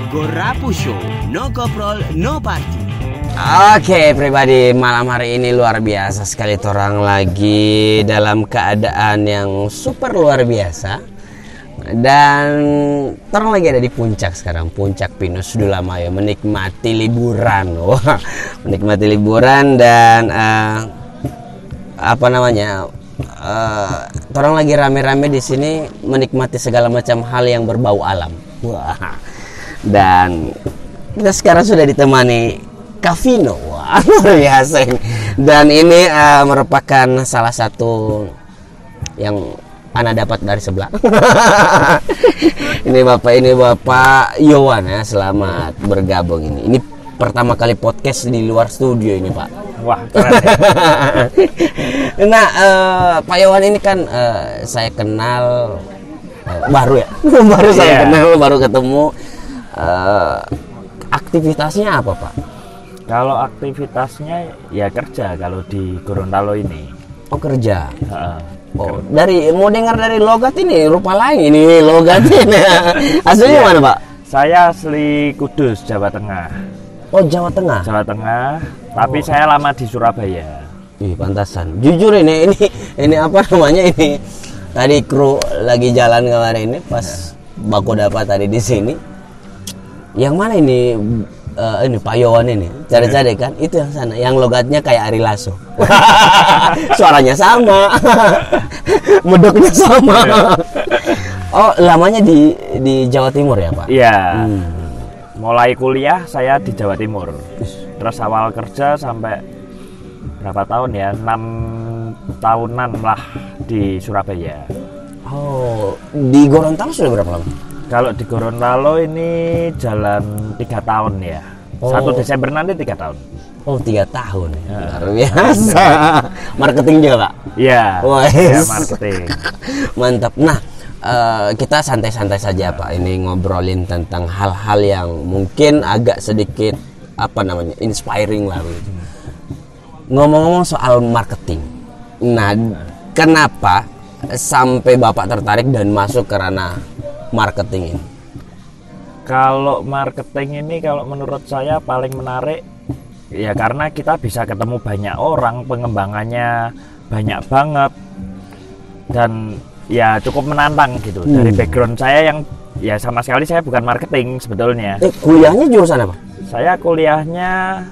Gorapu Show, no koprol, no party. Oke, pribadi malam hari ini luar biasa sekali. Torang lagi dalam keadaan yang super luar biasa. Dan torang lagi ada di puncak sekarang, puncak Pinus Dulamayo, menikmati liburan. Wah, menikmati liburan dan torang lagi rame-rame di sini menikmati segala macam hal yang berbau alam. Wah. Dan kita sekarang sudah ditemani Kavino. Wah, luar biasa. Dan ini merupakan salah satu yang Ana dapat dari sebelah. Ini Bapak Yowan ya, selamat bergabung ini. Ini pertama kali podcast di luar studio ini, Pak. Wah, keren ya. Nah, Pak Yowan ini kan saya kenal baru ya. Baru saya kenal, baru ketemu. Aktivitasnya apa, Pak? Kalau aktivitasnya ya kerja kalau di Gorontalo ini. Oh, kerja. Oh, mau dengar dari logat ini rupa lain ini logat ini. Aslinya mana, Pak? Saya asli Kudus, Jawa Tengah. Oh, Jawa Tengah. Jawa Tengah, tapi saya lama di Surabaya. Ih, pantasan. Jujur ini apa namanya ini? Tadi kru lagi jalan kemarin ini pas baku dapat tadi di sini. Yang mana ini Pak Yowan ini? Cari-cari kan itu yang sana, yang logatnya kayak Ari Lasso. Suaranya sama. Medoknya sama. Oh, lamanya di Jawa Timur ya, Pak? Iya. Mulai kuliah saya di Jawa Timur. Terus awal kerja sampai berapa tahun ya? 6 tahunan lah di Surabaya. Oh, di Gorontalo sudah berapa lama? Kalau di Gorontalo ini jalan 3 tahun ya. 1 Desember nanti 3 tahun. Oh, 3 tahun. Luar biasa. Marketing juga, Pak? Iya. Ya, marketing. Mantap. Nah, kita santai-santai saja, Pak. Ini ngobrolin tentang hal-hal yang mungkin agak sedikit inspiring lah gitu. Ngomong-ngomong soal marketing. Nah, kenapa sampai Bapak tertarik dan masuk ke ranah marketing ini? Kalau marketing ini kalau menurut saya paling menarik ya karena kita bisa ketemu banyak orang, pengembangannya banyak banget dan ya cukup menantang gitu. Dari background saya yang ya sama sekali saya bukan marketing sebetulnya. Kuliahnya jurusan apa? Saya kuliahnya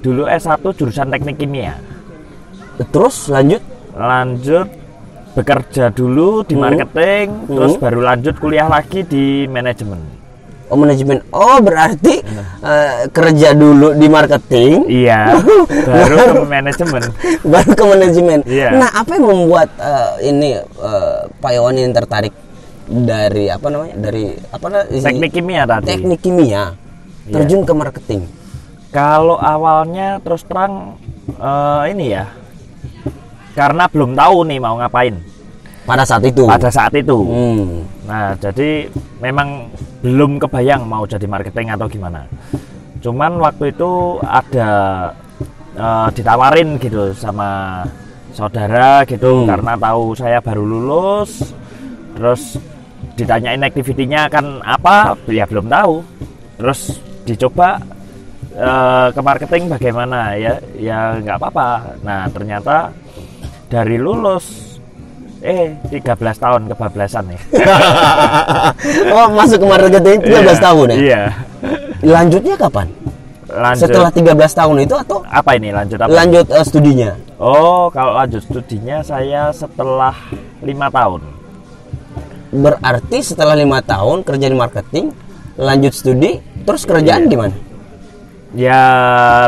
dulu S1 jurusan teknik kimia. Terus lanjut bekerja dulu di marketing, terus baru lanjut kuliah lagi di manajemen. Oh, manajemen. Oh, berarti kerja dulu di marketing. Iya. Baru ke manajemen. Baru ke manajemen. Iya. Nah, apa yang membuat Pak Yowan ini tertarik dari teknik kimia tadi. Teknik kimia. Terjun ke marketing. Kalau awalnya terus terang karena belum tahu nih mau ngapain pada saat itu. Nah, jadi memang belum kebayang mau jadi marketing atau gimana. Cuman waktu itu ada ditawarin gitu sama saudara gitu karena tahu saya baru lulus. Terus ditanyain activity-nya kan apa, ya belum tahu. Terus dicoba ke marketing bagaimana ya nggak apa-apa. Nah, ternyata dari lulus 13 tahun kebablasan nih. Oh, masuk ke marketing 13 tahun ya? Iya. Lanjutnya kapan? Setelah 13 tahun itu atau apa ini lanjut apa? Lanjut studinya. Oh, kalau lanjut studinya saya setelah 5 tahun. Berarti setelah 5 tahun kerja di marketing, lanjut studi, terus kerjaan gimana? Ya,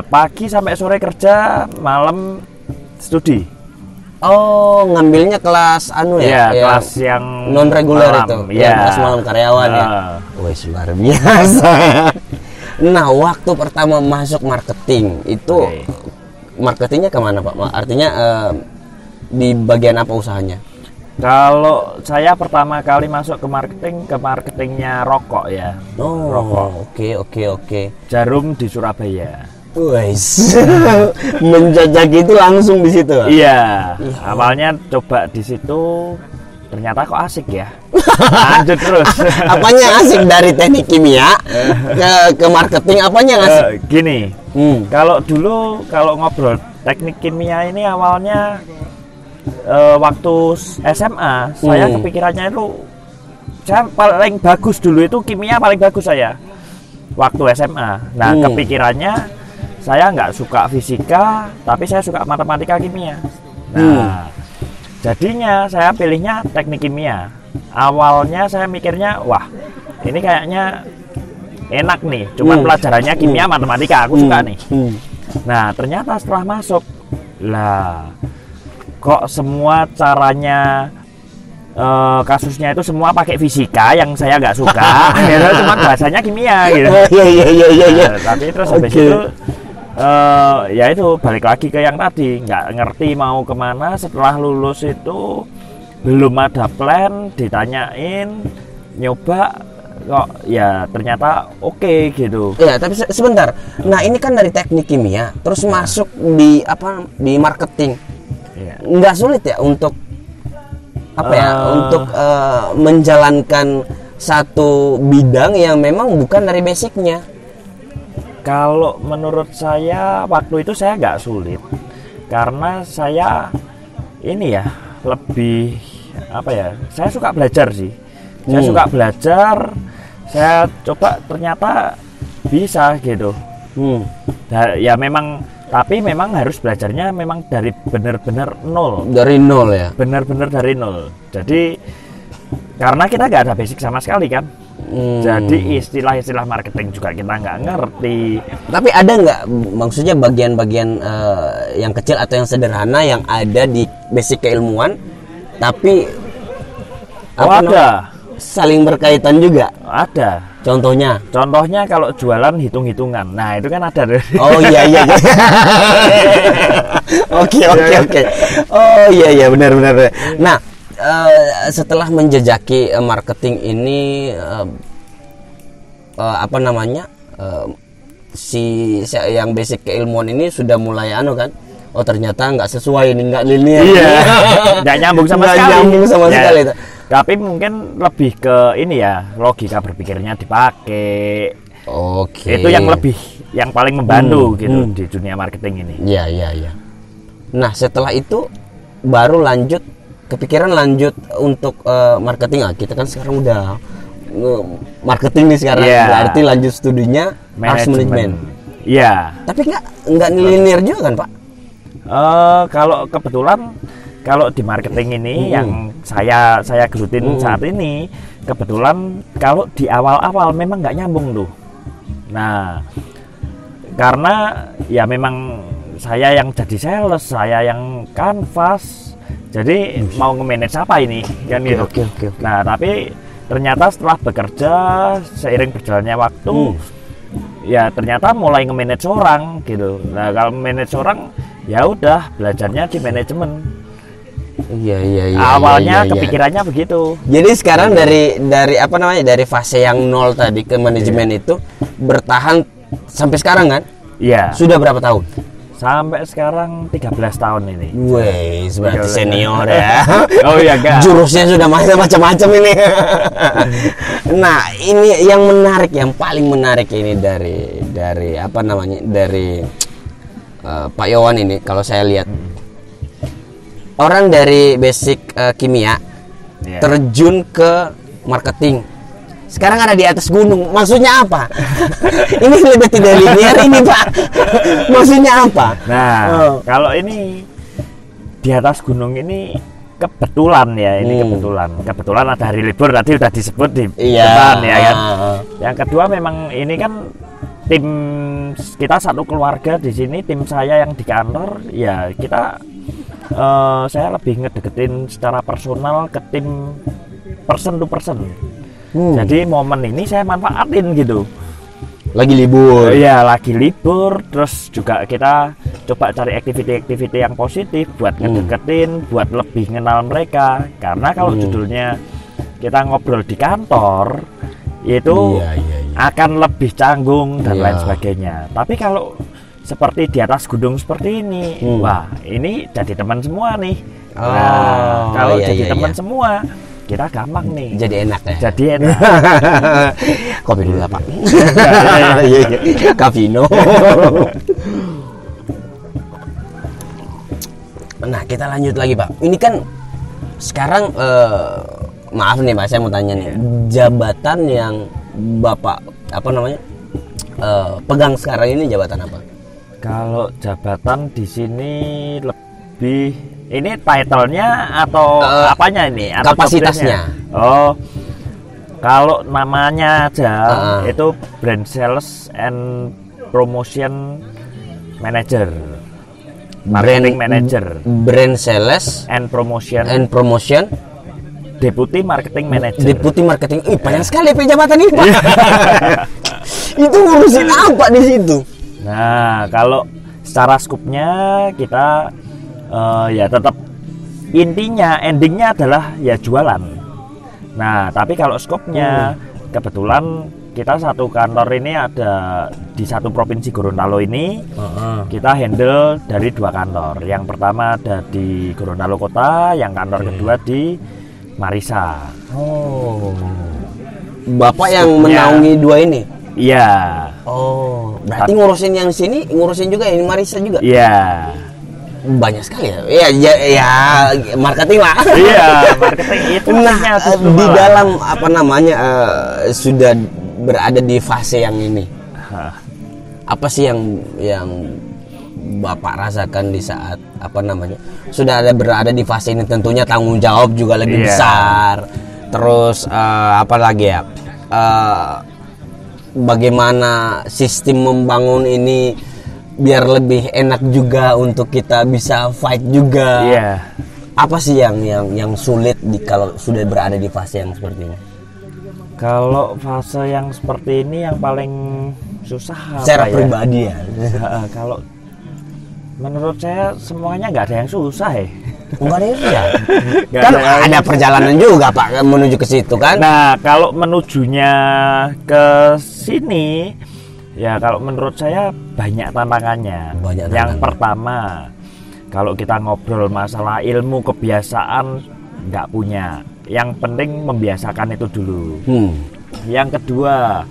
pagi sampai sore kerja, malam studi. Oh, ngambilnya kelas kelas yang non reguler itu. Kelas malam karyawan ya. Wih, luar biasa. Nah, waktu pertama masuk marketing itu marketingnya kemana, Pak? Artinya di bagian apa usahanya? Kalau saya pertama kali masuk ke marketingnya rokok ya. Oh, rokok. Oke. Jarum di Surabaya. Wes, menjajaki itu langsung di situ. Iya, awalnya coba di situ ternyata kok asik ya. Lanjut terus. Apanya asik dari teknik kimia ke marketing, apanya yang asik? Gini, kalau dulu kalau ngobrol teknik kimia ini awalnya waktu SMA saya kepikirannya itu saya paling bagus dulu itu kimia paling bagus saya waktu SMA. Nah kepikirannya saya nggak suka fisika tapi saya suka matematika kimia. Nah jadinya saya pilihnya teknik kimia. Awalnya saya mikirnya wah ini kayaknya enak nih, cuman pelajarannya kimia matematika aku suka nih. Nah ternyata setelah masuk lah kok semua caranya kasusnya itu semua pakai fisika yang saya nggak suka. Cuman bahasanya kimia gitu. Iya. Tapi terus habis itu ya itu balik lagi ke yang tadi, nggak ngerti mau kemana. Setelah lulus itu belum ada plan, ditanyain nyoba kok ya ternyata oke gitu. Ya tapi sebentar, nah ini kan dari teknik kimia terus masuk di marketing. Nggak sulit ya untuk untuk menjalankan satu bidang yang memang bukan dari basicnya? Kalau menurut saya waktu itu saya nggak sulit karena saya ini ya lebih saya suka belajar sih. Saya suka belajar, saya coba ternyata bisa gitu. Ya memang, tapi memang harus belajarnya memang dari benar-benar nol. Dari nol ya? Benar-benar dari nol. Jadi karena kita nggak ada basic sama sekali kan. Jadi istilah-istilah marketing juga kita nggak ngerti. Tapi ada nggak maksudnya bagian-bagian yang kecil atau yang sederhana yang ada di basic keilmuan, tapi ada saling berkaitan juga? Ada. Contohnya kalau jualan hitung-hitungan. Nah itu kan ada. Oh iya. Oke. Oh iya benar. Nah setelah menjejaki marketing ini yang basic keilmuan ini sudah mulai kan, oh ternyata nggak sesuai ini, nggak linear. Iya. Nggak nyambung sama sekali. Ya, tapi mungkin lebih ke ini ya, logika berpikirnya dipakai. Oke. Itu yang paling membantu gitu di dunia marketing ini. Iya. Nah setelah itu baru kepikiran lanjut untuk marketing. Kita kan sekarang udah marketing nih sekarang, berarti lanjut studinya manajemen. Iya. Tapi nggak linear juga kan Pak? Kalau kebetulan kalau di marketing ini yang saya gelutin saat ini, kebetulan kalau di awal-awal memang nggak nyambung tuh. Nah karena ya memang saya yang jadi sales, saya yang canvas. Jadi mau nge-manage apa ini kan gitu. Oke. Nah, tapi ternyata setelah bekerja seiring berjalannya waktu ya ternyata mulai nge-manage orang gitu. Nah, kalau manage orang ya udah belajarnya di manajemen. Iya. Awalnya kepikirannya begitu. Jadi sekarang dari fase yang nol tadi ke manajemen itu bertahan sampai sekarang kan? Iya. Sudah berapa tahun? Sampai sekarang 13 tahun ini. Wih, berarti senior ya. Oh iya, Kak. Jurusnya sudah macam-macam ini. Nah, ini yang menarik, yang paling menarik ini dari Pak Yowan ini kalau saya lihat. Orang dari basic kimia terjun ke marketing. Sekarang ada di atas gunung. Maksudnya apa? Ini lebih tidak linear ini Pak. Maksudnya apa? Nah, kalau ini di atas gunung ini kebetulan ya, kebetulan ada hari libur tadi udah disebut di depan ya kan. Yang kedua memang ini kan tim kita satu keluarga di sini, tim saya yang di kantor ya kita saya lebih ngedeketin secara personal ke tim person to person. Jadi momen ini saya manfaatin gitu. Lagi libur. Iya, lagi libur. Terus juga kita coba cari aktiviti-aktiviti yang positif buat ngedeketin, buat lebih kenal mereka. Karena kalau judulnya kita ngobrol di kantor, itu akan lebih canggung dan lain sebagainya. Tapi kalau seperti di atas gunung seperti ini. Wah, ini jadi teman semua nih. Oh, Nah, kalau iya, jadi iya, teman iya. semua, kita gampang nih. Jadi enak ya. Jadi enak. Kopi dulu lah, Pak. Iya, iya. Kavino. Nah, kita lanjut lagi, Pak. Ini kan sekarang maaf nih, Pak, saya mau tanya nih. Jabatan yang Bapak apa namanya? Pegang sekarang ini jabatan apa? Kalau jabatan di sini lebih ini title-nya atau apanya ini? Atau kapasitasnya? job-nya? Oh, kalau namanya aja itu Brand Sales and Promotion Manager, Marketing Manager, Brand Sales and Promotion, and Promotion, Deputy Marketing Manager. Deputy Marketing. Panjang sekali Pak jabatan ini, Pak. Itu ngurusin apa di situ? Nah, kalau secara skupnya kita ya tetap intinya, endingnya adalah ya jualan. Nah, tapi kalau skopnya kebetulan kita satu kantor ini ada di satu provinsi Gorontalo ini. Kita handle dari 2 kantor. Yang pertama ada di Gorontalo Kota, yang kantor kedua di Marisa. Oh. Bapak yang Skupnya. menaungi 2 ini? Iya. Oh, berarti ngurusin yang sini, ngurusin juga yang Marisa juga? Iya. Banyak sekali ya. Ya, marketing lah. Iya, marketing itu Nah, maksudnya itu di semua. dalam apa namanya sudah berada di fase yang ini. Apa sih yang Bapak rasakan di saat apa namanya sudah berada di fase ini? Tentunya tanggung jawab juga lebih Iya. besar. Terus apa lagi ya? Bagaimana sistem membangun ini biar lebih enak juga untuk kita bisa fight juga. Iya. Apa sih yang sulit kalau sudah berada di fase yang seperti ini? Kalau fase yang seperti ini yang paling susah apa Secara ya? pribadi ya. Kalau menurut saya semuanya nggak ada yang susah ya. Enggak ada ya. Nggak Kan yang ada perjalanan juga Pak menuju ke situ kan? Nah, kalau menujunya ke sini, ya kalau menurut saya banyak tantangannya. Banyak Yang tantangan. pertama, kalau kita ngobrol masalah ilmu kebiasaan nggak punya. Yang penting membiasakan itu dulu. Yang kedua,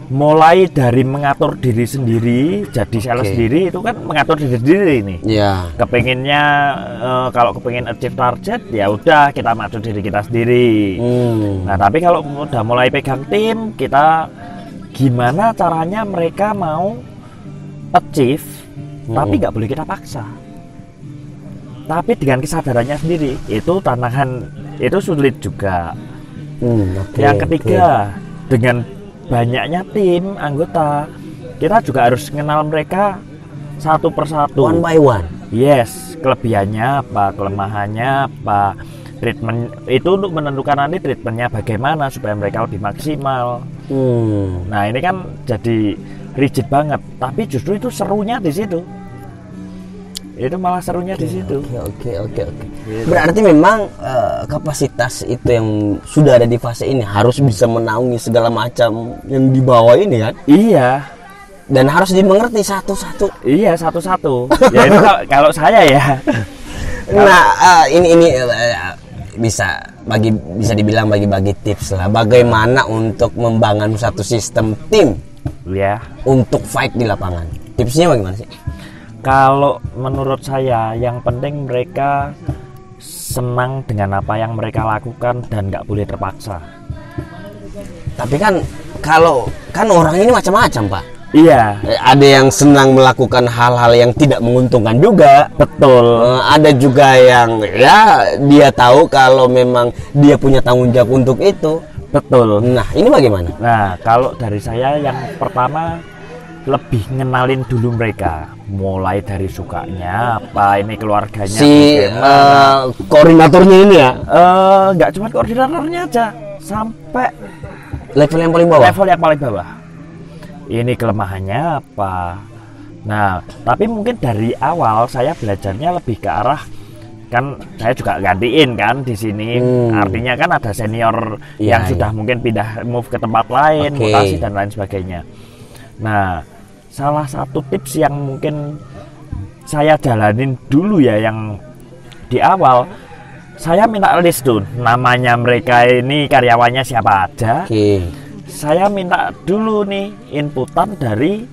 mulai dari mengatur diri sendiri, jadi sales sendiri itu kan mengatur diri sendiri ini. Ya. Kepengennya kalau kepengen achieve target ya udah kita macu diri kita sendiri. Nah, tapi kalau udah mulai pegang tim, kita gimana caranya mereka mau achieve, tapi nggak boleh kita paksa. Tapi dengan kesadarannya sendiri, itu tantangan, itu sulit juga. Yang ketiga, dengan banyaknya tim anggota, kita juga harus mengenal mereka satu persatu. One by one. Yes, kelebihannya apa, kelemahannya apa, treatment itu untuk menentukan nanti treatmentnya bagaimana supaya mereka lebih maksimal. Nah, ini kan jadi rigid banget, tapi justru itu serunya di situ. Itu malah serunya di situ. Oke. Berarti memang kapasitas itu yang sudah ada di fase ini harus bisa menaungi segala macam yang di bawah ini kan? Iya. Dan harus dimengerti satu-satu. Iya, satu-satu. Ya itu kalau saya ya. Nah, ini bisa dibilang bagi-bagi tips lah. Bagaimana untuk membangun satu sistem tim Ya. untuk fight di lapangan. Tipsnya bagaimana sih? Kalau menurut saya yang penting mereka senang dengan apa yang mereka lakukan dan nggak boleh terpaksa. Tapi kan kalau orang ini macam-macam Pak. Iya, Ada yang senang melakukan hal-hal yang tidak menguntungkan juga. betul. Ada juga yang ya dia tahu kalau memang dia punya tanggung jawab untuk itu. Betul. Nah ini bagaimana? Nah, kalau dari saya yang pertama lebih ngenalin dulu mereka, mulai dari sukanya apa, ini keluarganya Si bagaimana. koordinatornya ini ya Nggak cuma koordinatornya aja, sampai level yang paling bawah. level yang paling bawah. Ini kelemahannya apa. Nah, tapi mungkin dari awal saya belajarnya lebih ke arah, kan saya juga gantiin kan di sini. Artinya kan ada senior yang Iya, sudah mungkin pindah move ke tempat lain, Oke. mutasi dan lain sebagainya. Nah, salah satu tips yang mungkin saya jalanin dulu ya, yang di awal saya minta list tuh namanya mereka ini karyawannya siapa aja. Saya minta dulu nih inputan dari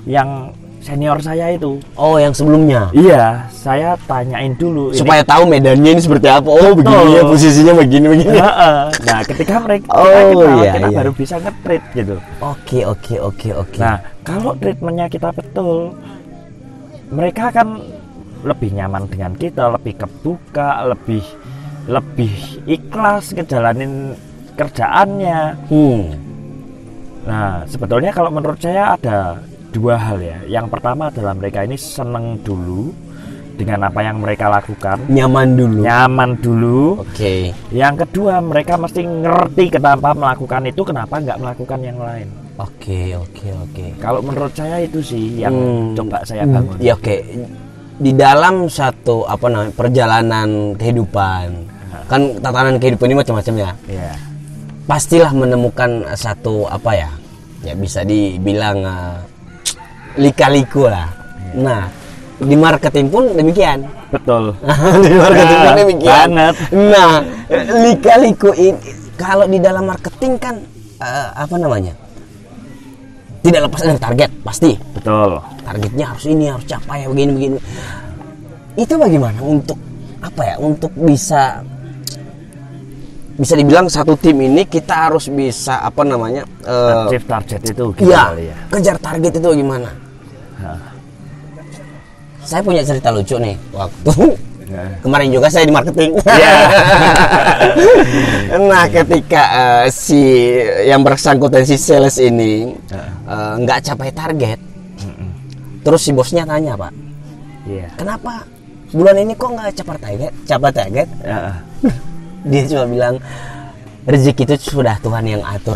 yang senior saya itu. Oh, yang sebelumnya. Iya, saya tanyain dulu supaya tahu medannya ini seperti apa. Oh, begini ya posisinya, begini. Nah, ketika mereka kita baru bisa nge-treat gitu. Oke. Nah, kalau treatmentnya kita betul, mereka kan lebih nyaman dengan kita, lebih kebuka, lebih ikhlas ngejalanin kerjaannya. Nah, sebetulnya kalau menurut saya ada dua hal ya. Yang pertama adalah mereka ini seneng dulu dengan apa yang mereka lakukan. Nyaman dulu. Oke. Yang kedua, mereka mesti ngerti kenapa melakukan itu, kenapa nggak melakukan yang lain. Oke. Kalau menurut saya itu sih yang coba saya bangun. Ya, oke. Di dalam satu perjalanan kehidupan, kan tatanan kehidupan ini macam-macam ya. Iya. Pastilah menemukan satu ya bisa dibilang lika-liku lah. Nah, di marketing pun demikian. Betul. Di marketing pun demikian. Banget. Nah, lika-liku ini kalau di dalam marketing kan tidak lepas dari target pasti. Betul. Targetnya harus ini, harus capai begini. Itu bagaimana untuk untuk bisa dibilang satu tim ini kita harus bisa achieve target itu ya, kejar target itu gimana? Saya punya cerita lucu nih waktu kemarin juga saya di marketing. Nah, ketika si yang bersangkutan si sales ini nggak capai target, terus si bosnya tanya, Pak, kenapa bulan ini kok nggak capai target? Dia cuma bilang rezeki itu sudah Tuhan yang atur.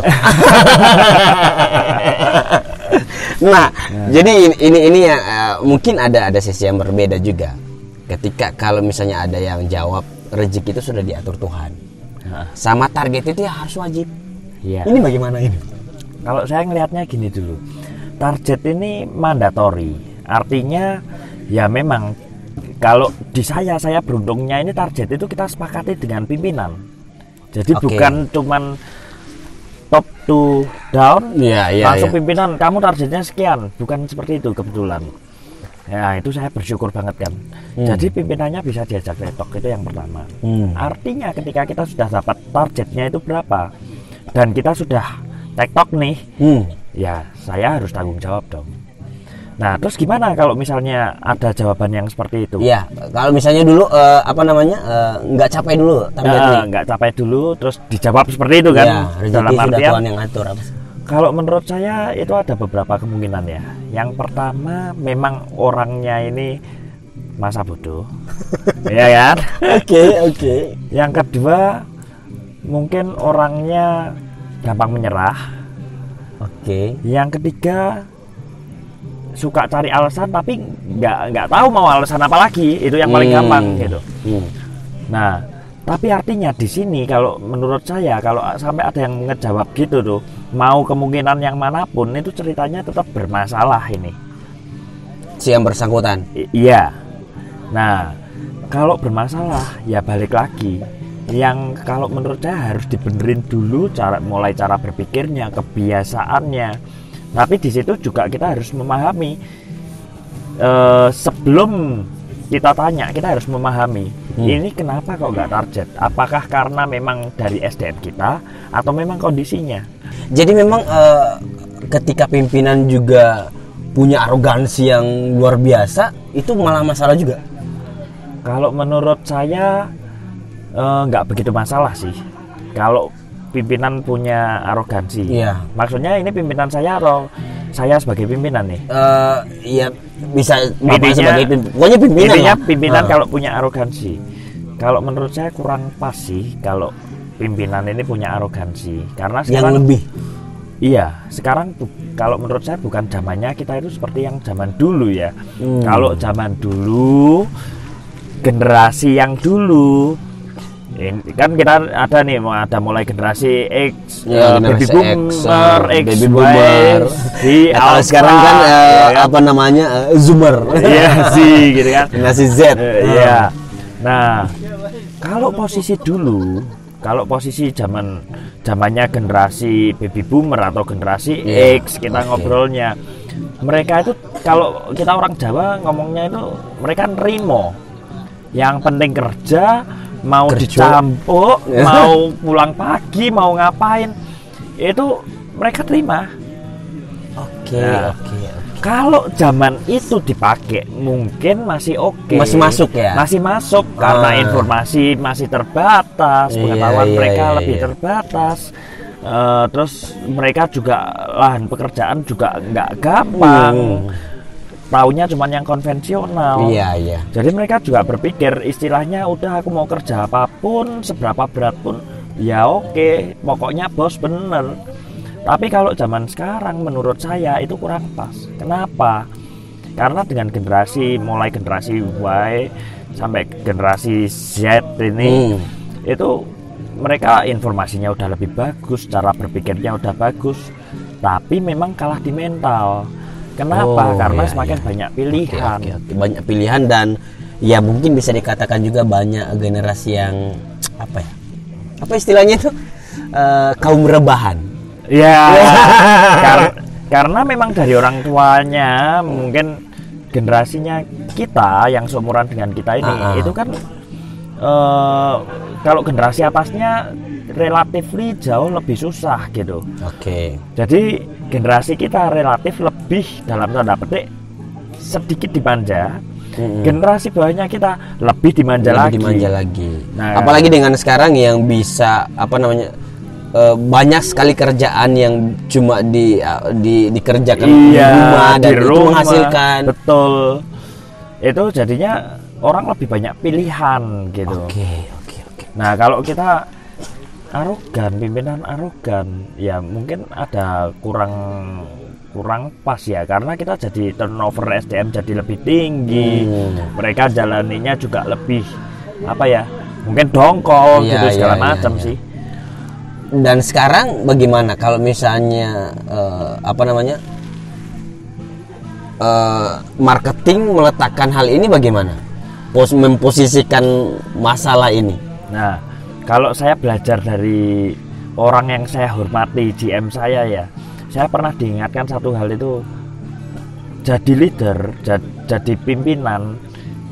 Nah, jadi ini ya mungkin ada sisi yang berbeda juga. Ketika kalau misalnya ada yang jawab rezeki itu sudah diatur Tuhan, sama target itu ya harus wajib. Ini bagaimana ini? Kalau saya ngelihatnya gini dulu, target ini mandatori. Artinya ya memang kalau di saya beruntungnya ini target itu kita sepakati dengan pimpinan. Jadi bukan cuman top to down, langsung pimpinan kamu targetnya sekian, bukan seperti itu kebetulan. Ya itu saya bersyukur banget kan. Jadi pimpinannya bisa diajak tektok, itu yang pertama. Artinya ketika kita sudah dapat targetnya itu berapa dan kita sudah tektok nih, ya saya harus tanggung jawab dong. Nah, terus gimana kalau misalnya ada jawaban yang seperti itu? Iya, kalau misalnya dulu nggak capai dulu targetnya. Nggak capai dulu, terus dijawab seperti itu kan? Ya, dalam artian Tuhan yang atur. Kalau menurut saya itu ada beberapa kemungkinan ya. Yang pertama memang orangnya ini masa bodoh, ya kan? Oke. Yang kedua mungkin orangnya gampang menyerah. Yang ketiga suka cari alasan tapi nggak tahu mau alasan apa lagi, itu yang paling gampang gitu. Nah, tapi artinya di sini kalau menurut saya kalau sampai ada yang ngejawab gitu tuh, mau kemungkinan yang manapun itu ceritanya tetap bermasalah ini. Si yang bersangkutan. Iya. Nah, kalau bermasalah ya balik lagi. Yang kalau menurut saya harus dibenerin dulu mulai cara berpikirnya, kebiasaannya. Tapi di situ juga kita harus memahami sebelum kita tanya, kita harus memahami ini kenapa kok nggak target. Apakah karena memang dari SDM kita atau memang kondisinya? Jadi memang ketika pimpinan juga punya arogansi yang luar biasa, itu malah masalah juga. Kalau menurut saya nggak begitu masalah sih. Kalau pimpinan punya arogansi. Maksudnya ini pimpinan saya atau saya sebagai pimpinan nih? Iya, bisa Bapak sebagai pokoknya pimpinan. Intinya pimpinan kalau punya arogansi. Kalau menurut saya kurang pas sih kalau pimpinan ini punya arogansi. Karena sekarang yang lebih. Iya, sekarang kalau menurut saya bukan zamannya kita itu seperti yang zaman dulu ya. Kalau zaman dulu, generasi yang dulu Kan kita ada nih, ada mulai generasi X, Ya, baby generasi boomer, X, baby Y, boomer. Z, Kalau Alpha, sekarang kan ya kan? apa namanya Zoomer. Iya sih, gitu kan. Generasi Z. Iya. Nah, kalau posisi dulu, kalau posisi zamannya generasi baby boomer atau generasi Iya, X, kita oke. ngobrolnya, mereka itu kalau kita orang Jawa ngomongnya itu mereka nerimo. Yang penting kerja, mau Kerja. dicampuk, mau pulang pagi, mau ngapain, itu mereka terima. Oke, Nah. oke. Kalau zaman itu dipakai mungkin masih oke. Masih masuk ya? Masih masuk karena informasi masih terbatas, Iya, pengetahuan iya, mereka iya, lebih iya. terbatas. Terus mereka juga lahan pekerjaan juga nggak gampang. Taunya cuma yang konvensional. Iya, iya. Jadi mereka juga berpikir istilahnya udah aku mau kerja apapun, seberapa berat pun ya oke, pokoknya bos bener. Tapi kalau zaman sekarang menurut saya itu kurang pas. Kenapa? Karena dengan mulai generasi Y sampai generasi Z ini itu mereka informasinya udah lebih bagus, cara berpikirnya udah bagus, tapi memang kalah di mental. Kenapa? Karena semakin banyak pilihan. Oke. Banyak pilihan dan ya mungkin bisa dikatakan juga banyak generasi yang apa ya? Apa istilahnya itu? Kaum rebahan. Ya, karena memang dari orang tuanya mungkin generasinya kita yang seumuran dengan kita ini itu kan kalau generasi atasnya relatifly jauh lebih susah gitu. Oke. Jadi generasi kita relatif lebih dalam tanda petik sedikit dimanja. Generasi bawahnya kita lebih dimanja lagi. Nah, apalagi dengan sekarang yang bisa apa namanya banyak sekali kerjaan yang cuma dikerjakan di rumah dan itu menghasilkan. Betul. Itu jadinya orang lebih banyak pilihan gitu. Oke. Nah, kalau kita pimpinan arogan, ya mungkin ada kurang pas ya, karena kita jadi turnover SDM jadi lebih tinggi. Mereka jalaninya juga lebih apa ya? Mungkin dongkol gitu segala macam sih. Dan sekarang bagaimana kalau misalnya marketing meletakkan hal ini bagaimana? Memposisikan masalah ini. Nah, kalau saya belajar dari orang yang saya hormati, GM saya ya, saya pernah diingatkan satu hal itu, jadi leader, jadi pimpinan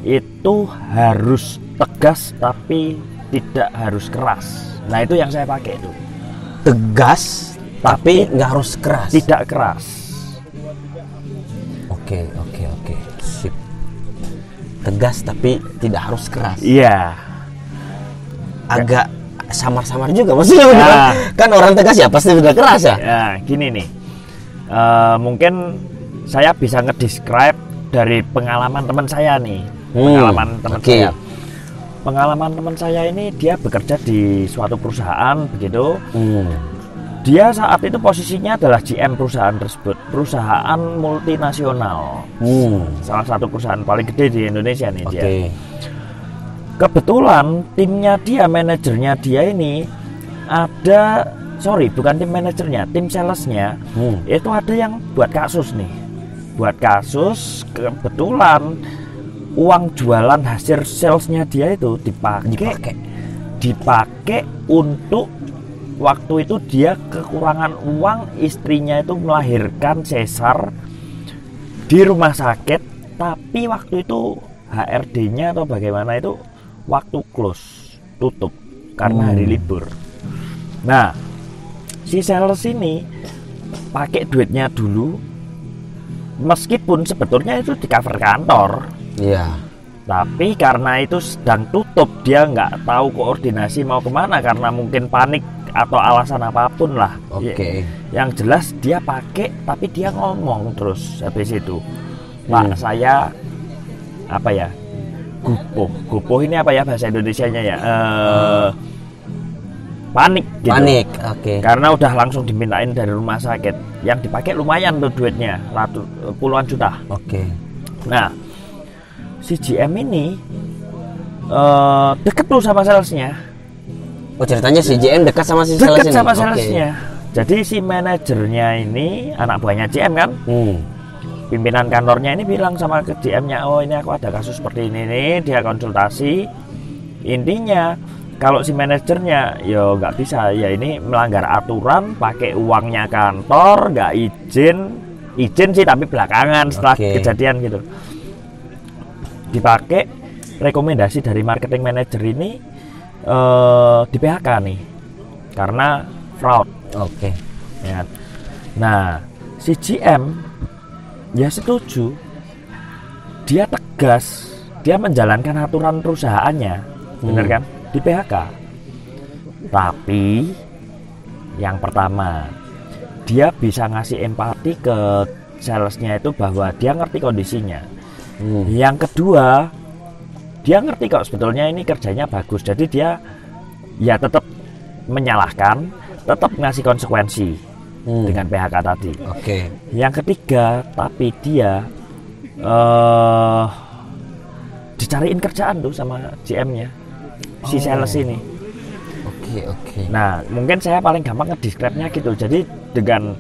itu harus tegas tapi tidak harus keras. Nah, itu yang saya pakai itu. Tegas tapi nggak harus keras. Tidak keras. Oke. Sip. Tegas tapi tidak harus keras. Iya. Agak samar-samar juga maksudnya. Kan orang tegas ya pasti udah keras ya. Ya, gini nih. Mungkin saya bisa ngedescribe dari pengalaman teman saya nih. Pengalaman teman saya ini, dia bekerja di suatu perusahaan begitu. Dia saat itu posisinya adalah GM perusahaan tersebut, perusahaan multinasional, salah satu perusahaan paling gede di Indonesia nih dia. Kebetulan timnya dia, manajernya dia ini bukan tim manajernya, tim salesnya itu ada yang buat kasus nih, kebetulan uang jualan hasil salesnya dia itu dipakai untuk waktu itu dia kekurangan uang, istrinya itu melahirkan sesar di rumah sakit, tapi waktu itu HRD-nya atau bagaimana itu waktu tutup karena hari libur. Nah, si sales ini pakai duitnya dulu, meskipun sebetulnya itu di cover kantor. Iya. Tapi karena itu sedang tutup, dia nggak tahu koordinasi mau kemana karena mungkin panik atau alasan apapun lah. Oke. Yang jelas dia pakai, tapi dia ngomong terus habis itu, Pak, saya apa ya? Gupuh ini apa ya bahasa Indonesianya ya? Panik gitu. Oke. Karena udah langsung dimintain dari rumah sakit. Yang dipakai lumayan tuh duitnya, puluhan juta. Oke. Nah, si GM ini deket tuh sama salesnya. Oh, ceritanya si JM dekat sama si sales Dekat ini? sama Oke. salesnya. Jadi si manajernya ini anak buahnya JM kan. Pimpinan kantornya ini bilang sama ke GM-nya, oh ini aku ada kasus seperti ini nih, dia konsultasi. Intinya kalau si manajernya ya nggak bisa, ya ini melanggar aturan, pakai uangnya kantor, nggak izin sih tapi belakangan setelah kejadian gitu. Dipakai rekomendasi dari marketing manager ini di PHK nih karena fraud. Oke. Ya. Nah, si GM ya setuju, dia tegas, dia menjalankan aturan perusahaannya, bener kan, di PHK. Tapi yang pertama, dia bisa ngasih empati ke salesnya itu bahwa dia ngerti kondisinya. Yang kedua, dia ngerti kok sebetulnya ini kerjanya bagus, jadi dia ya tetap menyalahkan, tetap ngasih konsekuensi dengan PHK tadi. Oke. Yang ketiga, tapi dia dicariin kerjaan tuh sama GM-nya, si sales ini. Oke. Nah, mungkin saya paling gampang ngedeskripsinya gitu. Jadi dengan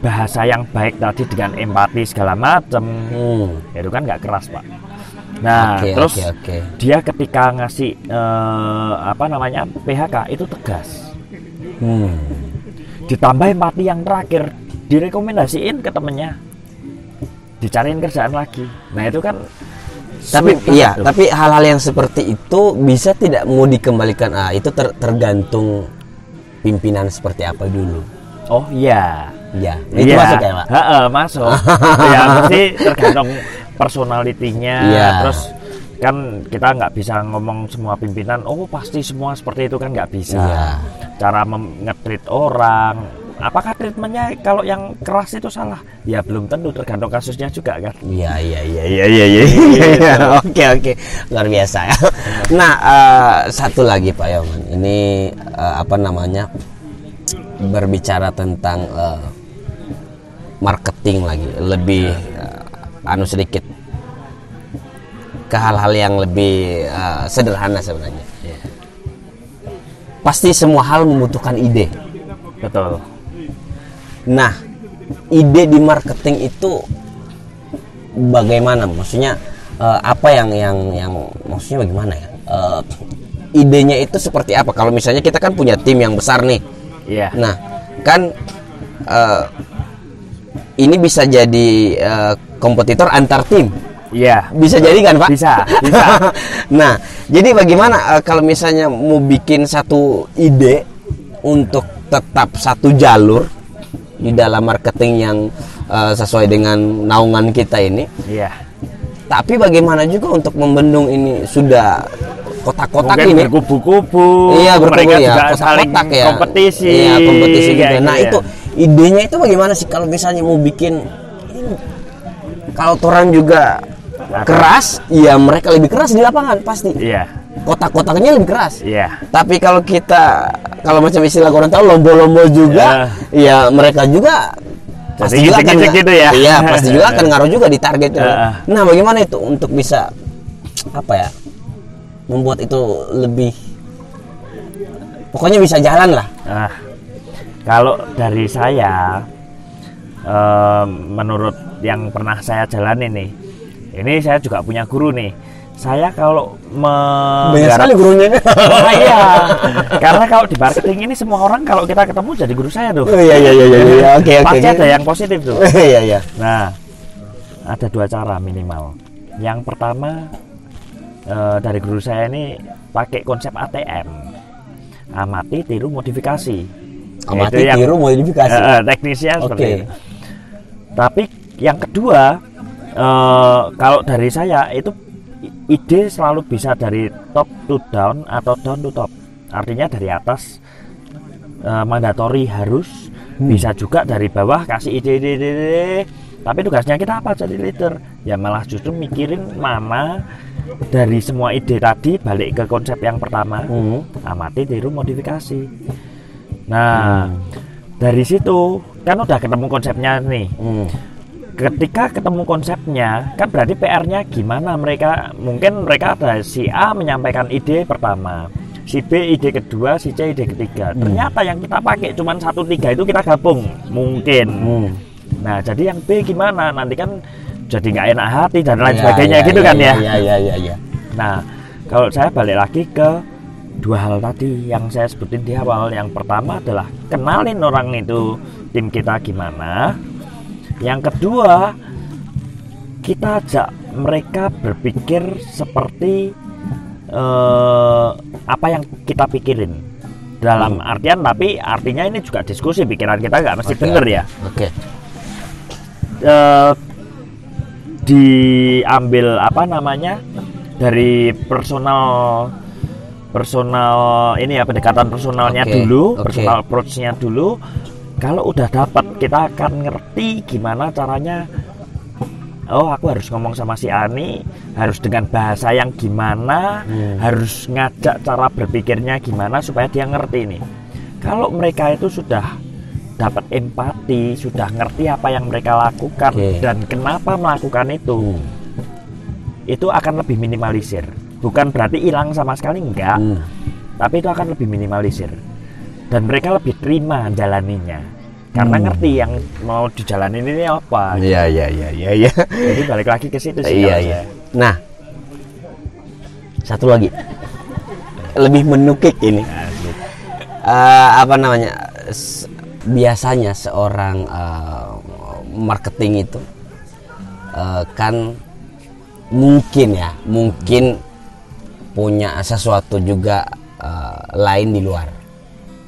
bahasa yang baik tadi, dengan empati segala macam, itu kan nggak keras, Pak. Nah, terus dia ketika ngasih PHK itu tegas. Ditambah empati yang terakhir, direkomendasiin ke temennya, dicariin kerjaan lagi. Nah itu kan tapi hal-hal yang seperti itu bisa tidak mau dikembalikan, itu tergantung pimpinan seperti apa dulu. Oh iya, itu masuk ya Pak? Masuk. Ya pasti tergantung personalitinya. Terus kan kita nggak bisa ngomong semua pimpinan, oh pasti semua seperti itu, kan nggak bisa. Cara nge-treat orang, apakah treatmentnya kalau yang keras itu salah? Ya belum tentu, tergantung kasusnya juga kan. Iya. Oke, luar biasa ya. Nah, satu lagi Pak Yoman, ini berbicara tentang marketing lagi, lebih sedikit ke hal-hal yang lebih sederhana sebenarnya. Pasti semua hal membutuhkan ide. Betul. Nah, ide di marketing itu bagaimana? Maksudnya apa yang maksudnya bagaimana ya? Idenya itu seperti apa? Kalau misalnya kita kan punya tim yang besar nih. Iya. Nah, kan ini bisa jadi kompetitor antar tim. Iya. Bisa jadi kan Pak? Bisa. Nah, jadi bagaimana kalau misalnya mau bikin satu ide untuk tetap satu jalur di dalam marketing yang sesuai dengan naungan kita ini? Iya. Tapi bagaimana juga untuk membendung ini sudah kotak-kotak ini? Berkubu-kubu. Iya, berkubu ya, kotak-kotak ya. Kompetisi. Iya, kompetisi gitu. Nah, gitu. itu idenya itu bagaimana sih kalau misalnya mau bikin ini, kalau orang juga keras, ya mereka lebih keras di lapangan pasti. Iya. Kotak-kotaknya lebih keras. Iya. Tapi kalau macam istilah orang tahu lombo-lombo juga, ya mereka juga pasti juga akan gitu ya. Iya, pasti juga akan ngaruh juga di target. Nah, bagaimana itu untuk bisa membuat itu lebih, pokoknya bisa jalan lah. Kalau dari saya, menurut yang pernah saya jalani ini saya juga punya guru nih. Saya kalau banyak sekali gurunya. Iya. Karena kalau di marketing ini semua orang kalau kita ketemu jadi guru saya tuh. Iya. Oke. Pasti ada yang positif tuh. Iya. Nah, ada 2 cara minimal. Yang pertama, dari guru saya ini pakai konsep ATM. Amati, tiru, modifikasi. Amati, tiru, modifikasi. Teknisnya seperti itu. Tapi yang kedua, kalau dari saya itu ide selalu bisa dari top to down atau down to top. Artinya dari atas mandatori harus, bisa juga dari bawah kasih ide. Tapi tugasnya kita apa jadi leader? Ya malah justru mikirin mana dari semua ide tadi balik ke konsep yang pertama, amati, tiru, modifikasi. Nah, dari situ kan udah ketemu konsepnya nih. Ketika ketemu konsepnya, kan berarti PR-nya gimana mungkin mereka ada si A menyampaikan ide pertama, si B ide kedua, si C ide ketiga. Ternyata yang kita pakai cuma 1, 3 itu kita gabung mungkin. Nah jadi yang B gimana? Nanti kan jadi nggak enak hati dan lain sebagainya gitu kan ya. Iya. Nah kalau saya balik lagi ke 2 hal tadi yang saya sebutin di awal. Yang pertama adalah kenalin orang itu tim kita gimana. Yang kedua kita ajak mereka berpikir seperti apa yang kita pikirin dalam artian, tapi artinya ini juga diskusi, pikiran kita nggak mesti bener ya. Diambil apa namanya dari personal ini ya, pendekatan personalnya dulu, personal approach-nya dulu. Kalau udah dapat, kita akan ngerti gimana caranya. Oh, aku harus ngomong sama si Ani, harus dengan bahasa yang gimana, harus ngajak cara berpikirnya gimana supaya dia ngerti nih. Kalau mereka itu sudah dapat empati, sudah ngerti apa yang mereka lakukan dan kenapa melakukan itu akan lebih minimalisir. Bukan berarti hilang sama sekali, enggak, tapi itu akan lebih minimalisir dan mereka lebih terima jalaninya. Karena ngerti yang mau dijalanin ini apa. Iya. Jadi balik lagi ke situ sih. Iya. Nah, satu lagi, lebih menukik ini. Apa namanya? Biasanya seorang marketing itu kan mungkin punya sesuatu juga lain di luar.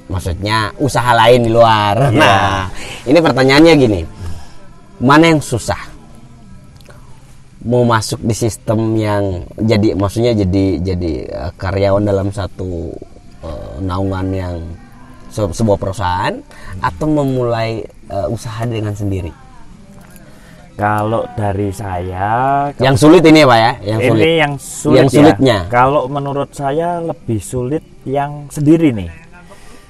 Maksudnya usaha lain di luar. Nah, ini pertanyaannya gini, mana yang susah? Mau masuk di sistem yang maksudnya jadi karyawan dalam satu naungan yang sebuah perusahaan, atau memulai usaha dengan sendiri? Kalau dari saya, yang sulit ini Pak ya, yang sulit sulitnya. Kalau menurut saya lebih sulit yang sendiri nih.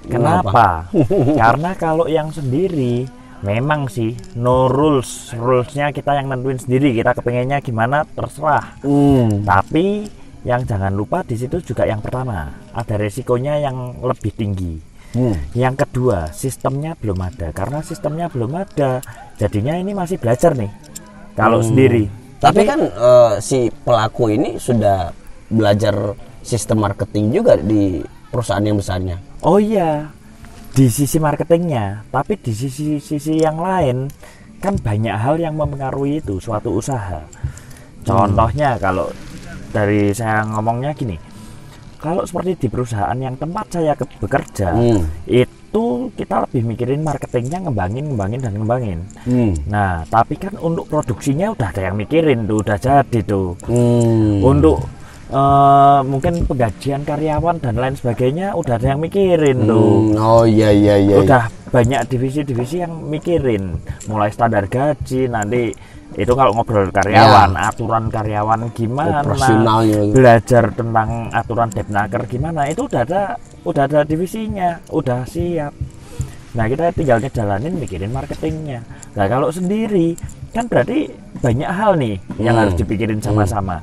Kenapa? Karena kalau yang sendiri memang sih no rulesnya kita yang nentuin sendiri, kita kepengennya gimana terserah. Tapi yang jangan lupa di situ juga yang pertama ada resikonya yang lebih tinggi. Yang kedua sistemnya belum ada, karena sistemnya belum ada jadinya ini masih belajar nih kalau sendiri. Tapi kan si pelaku ini sudah belajar sistem marketing juga di perusahaan yang besarnya. Oh iya, di sisi marketingnya, tapi di sisi yang lain kan banyak hal yang mempengaruhi itu suatu usaha. Contohnya kalau dari saya ngomongnya gini, kalau seperti di perusahaan yang tempat saya bekerja, itu kita lebih mikirin marketingnya, ngembangin. Nah, tapi kan untuk produksinya udah ada yang mikirin tuh, udah jadi tuh. Untuk mungkin penggajian karyawan dan lain sebagainya udah ada yang mikirin tuh. Oh iya. Udah banyak divisi-divisi yang mikirin, mulai standar gaji, nanti itu kalau ngobrol karyawan, aturan karyawan gimana, belajar tentang aturan Depnaker gimana, itu udah ada divisinya, udah siap. Nah kita tinggal ngejalanin mikirin marketingnya. Nah kalau sendiri kan berarti banyak hal nih yang harus dipikirin sama-sama.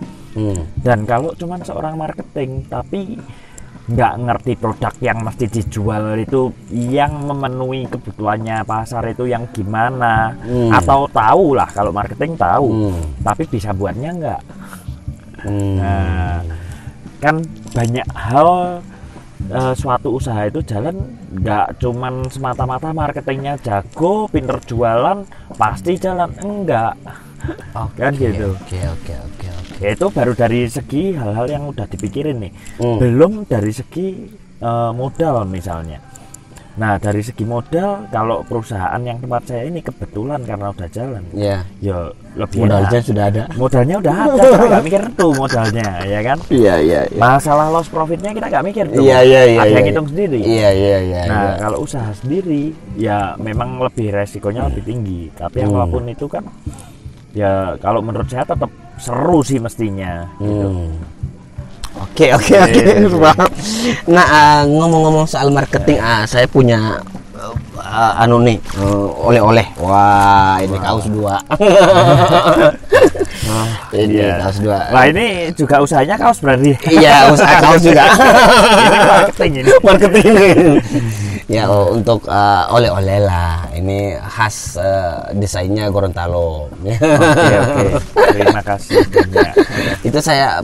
Dan kalau cuma seorang marketing tapi nggak ngerti produk yang mesti dijual itu yang memenuhi kebutuhannya pasar itu yang gimana, atau tahu lah kalau marketing tahu, tapi bisa buatnya nggak. Nah kan banyak hal. Suatu usaha itu jalan nggak cuman semata-mata marketingnya jago, pinter jualan pasti jalan, enggak. Kan gitu. Oke. Itu baru dari segi hal-hal yang udah dipikirin nih. Belum dari segi modal misalnya. Nah dari segi modal, kalau perusahaan yang tempat saya ini kebetulan karena udah jalan, ya lebih modalnya enak. Sudah ada. Modalnya udah ada, kita nggak mikir tuh modalnya, ya kan? Iya. Masalah loss profitnya kita nggak mikir tuh. Iya. Ada yang hitung sendiri. Iya. Nah kalau usaha sendiri, ya memang lebih resikonya lebih tinggi. Tapi apapun itu kan, ya kalau menurut saya tetap seru sih mestinya. Gitu. Oke. Nah, ngomong-ngomong soal marketing, saya punya oleh-oleh. Wah, ini kaos 2. Ini Iya. kaos 2. Wah, ini juga usahanya kaos berarti. Iya, usaha kaos juga. Ini marketing ini. Marketing. Ya, untuk oleh-oleh lah. Ini khas desainnya Gorontalo. Oke. Terima kasih banyak. Itu saya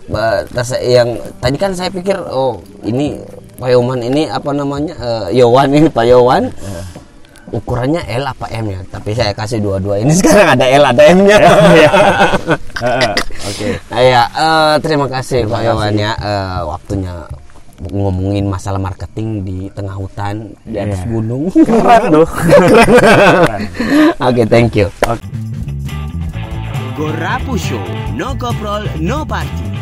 yang tadi kan saya pikir ini Pak Yowan ini apa namanya? Yowan ini Pak Yowan. Ukurannya L apa M ya? Tapi saya kasih dua-dua. Ini sekarang ada L ada M-nya. Oke. Ya, terima kasih Pak Yowan ya waktunya ngomongin masalah marketing di tengah hutan di atas gunung. Keren loh. Oke, thank you. Gorapu Show, no koprol, no party.